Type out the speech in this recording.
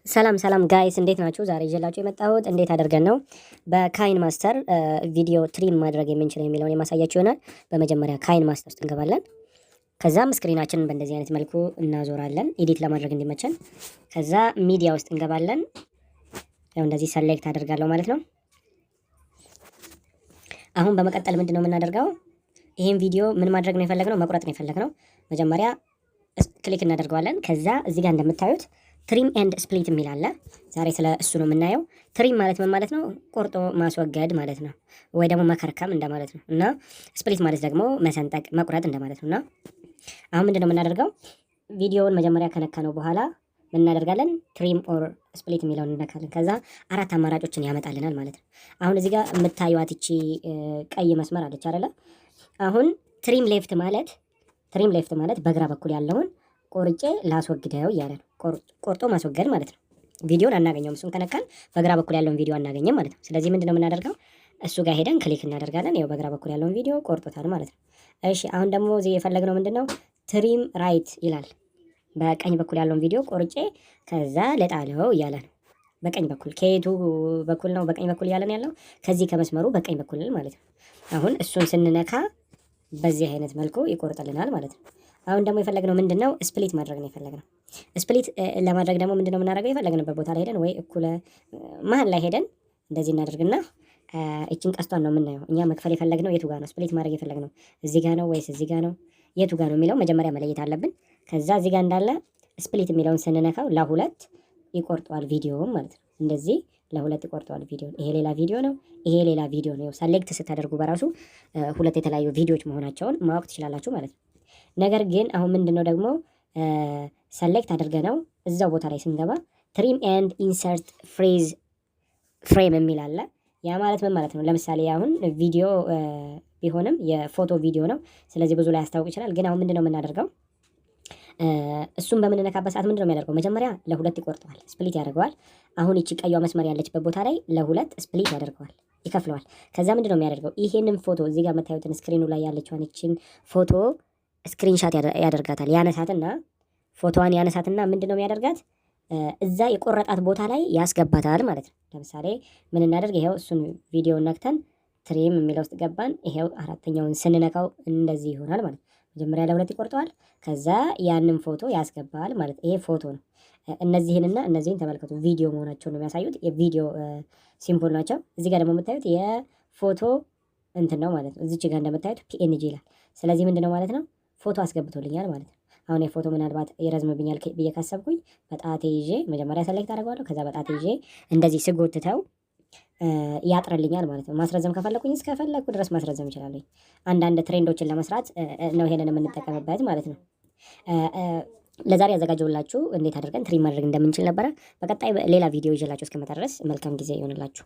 ሰላም ጋይስ እንዴት ናችሁ? ዛሬ ይዤላችሁ የመጣሁት እንዴት አድርገን ነው በካይን ማስተር ቪዲዮ ትሪም ማድረግ የምንችለው የሚለውን የማሳያችሁ ይሆናል። በመጀመሪያ ካይን ማስተር ውስጥ እንገባለን። ከዛም ስክሪናችንን በእንደዚህ አይነት መልኩ እናዞራለን ኤዲት ለማድረግ እንዲመቸን። ከዛ ሚዲያ ውስጥ እንገባለን። ያው እንደዚህ ሰሌክት አደርጋለሁ ማለት ነው። አሁን በመቀጠል ምንድነው የምናደርገው? ይሄን ቪዲዮ ምን ማድረግ ነው የፈለግነው? መቁረጥ ነው የፈለግነው። መጀመሪያ ክሊክ እናደርገዋለን። ከዛ እዚህ ጋር እንደምታዩት ትሪም ኤንድ ስፕሊት የሚል አለ። ዛሬ ስለ እሱ ነው የምናየው። ትሪም ማለት ምን ማለት ነው? ቆርጦ ማስወገድ ማለት ነው፣ ወይ ደግሞ መከርከም እንደማለት ነው። እና ስፕሊት ማለት ደግሞ መሰንጠቅ፣ መቁረጥ እንደማለት ነው። እና አሁን ምንድነው የምናደርገው? ቪዲዮውን መጀመሪያ ከነካ ነው በኋላ ምን እናደርጋለን? ትሪም ኦር ስፕሊት የሚለውን እንነካለን። ከዛ አራት አማራጮችን ያመጣልናል ማለት ነው። አሁን እዚህ ጋር የምታዩት እቺ ቀይ መስመር አለች አይደለ? አሁን ትሪም ሌፍት ማለት በግራ በኩል ያለውን ቆርጬ ላስወግደው እያለ ነው። ቆርጦ ማስወገድ ማለት ነው። ቪዲዮን አናገኘውም። እሱን ከነካን በግራ በኩል ያለውን ቪዲዮ አናገኘም ማለት ነው። ስለዚህ ምንድነው የምናደርገው? እሱ ጋር ሄደን ክሊክ እናደርጋለን። ያው በግራ በኩል ያለውን ቪዲዮ ቆርጦታል ማለት ነው። እሺ አሁን ደግሞ እዚህ የፈለግነው ምንድነው? ትሪም ራይት ይላል። በቀኝ በኩል ያለውን ቪዲዮ ቆርጬ ከዛ ለጣለው እያለ ነው። በቀኝ በኩል ከየቱ በኩል ነው በቀኝ በኩል እያለን ያለው? ከዚህ ከመስመሩ በቀኝ በኩል ማለት ነው። አሁን እሱን ስንነካ በዚህ አይነት መልኩ ይቆርጥልናል ማለት ነው። አሁን ደግሞ የፈለግነው ምንድነው? ስፕሊት ማድረግ ነው የፈለግነው። ስፕሊት ለማድረግ ደግሞ ምንድነው የምናደርገው? የፈለግንበት ቦታ ላይ ሄደን ወይ እኩለ መሀል ላይ ሄደን እንደዚህ እናደርግና እቺን ቀስቷን ነው የምናየው። እኛ መክፈል የፈለግነው የቱ ጋር ነው? ስፕሊት ማድረግ የፈለግነው እዚህ ጋር ነው ወይስ እዚህ ጋር ነው? የቱ ጋር ነው የሚለው መጀመሪያ መለየት አለብን። ከዛ እዚህ ጋር እንዳለ ስፕሊት የሚለውን ስንነካው ለሁለት ይቆርጠዋል ቪዲዮውን ማለት ነው። እንደዚህ ለሁለት ይቆርጠዋል ቪዲዮ። ይሄ ሌላ ቪዲዮ ነው፣ ይሄ ሌላ ቪዲዮ ነው። ሰሌክት ስታደርጉ በራሱ ሁለት የተለያዩ ቪዲዮዎች መሆናቸውን ማወቅ ትችላላችሁ ማለት ነው። ነገር ግን አሁን ምንድነው ደግሞ ሰሌክት አድርገነው እዛው ቦታ ላይ ስንገባ ትሪም ኤንድ ኢንሰርት ፍሬዝ ፍሬም የሚል አለ። ያ ማለት ምን ማለት ነው? ለምሳሌ አሁን ቪዲዮ ቢሆንም የፎቶ ቪዲዮ ነው። ስለዚህ ብዙ ላይ ያስታውቅ ይችላል። ግን አሁን ምንድነው የምናደርገው? እሱን በምንነካበት ሰዓት ምንድነው የሚያደርገው? መጀመሪያ ለሁለት ይቆርጠዋል፣ ስፕሊት ያደርገዋል። አሁን እቺ ቀይዋ መስመር ያለችበት ቦታ ላይ ለሁለት ስፕሊት ያደርገዋል፣ ይከፍለዋል። ከዛ ምንድነው የሚያደርገው? ይሄንን ፎቶ እዚህ ጋር የምታዩትን ስክሪኑ ላይ ያለችውን እቺን ፎቶ ስክሪንሻት ያደርጋታል። ያነሳትና ፎቶዋን ያነሳትና ምንድነው የሚያደርጋት? እዛ የቆረጣት ቦታ ላይ ያስገባታል ማለት ነው። ለምሳሌ ምን እናደርግ? ይሄው እሱን ቪዲዮ ነክተን ትሪም የሚለው ውስጥ ገባን። ይሄው አራተኛውን ስንነካው እንደዚህ ይሆናል ማለት ነው። መጀመሪያ ለሁለት ይቆርጠዋል፣ ከዛ ያንን ፎቶ ያስገባል ማለት ይሄ ፎቶ ነው። እነዚህንና እነዚህን ተመልከቱ፣ ቪዲዮ መሆናቸውን ነው የሚያሳዩት። የቪዲዮ ሲምቦል ናቸው። እዚህ ጋር ደግሞ የምታዩት የፎቶ እንትን ነው ማለት ነው። እዚች ጋር እንደምታዩት ፒኤንጂ ይላል። ስለዚህ ምንድነው ማለት ነው? ፎቶ አስገብቶልኛል ማለት ነው። አሁን የፎቶ ምናልባት ይረዝምብኛል ብዬ ካሰብኩኝ በጣቴ ይዤ መጀመሪያ ሰሌክት አደርገዋለሁ። ከዛ በጣቴ ይዤ እንደዚህ ስጎትተው ያጥርልኛል ማለት ነው። ማስረዘም ከፈለኩኝ እስከፈለኩ ድረስ ማስረዘም እችላለሁ። አንዳንድ ትሬንዶችን ለመስራት ነው ይሄንን የምንጠቀምበት ማለት ነው። ለዛሬ ያዘጋጀሁላችሁ እንዴት አድርገን ትሪም ማድረግ እንደምንችል ነበረ። በቀጣይ ሌላ ቪዲዮ ይዤላችሁ እስከመጣ ድረስ መልካም ጊዜ ይሆንላችሁ።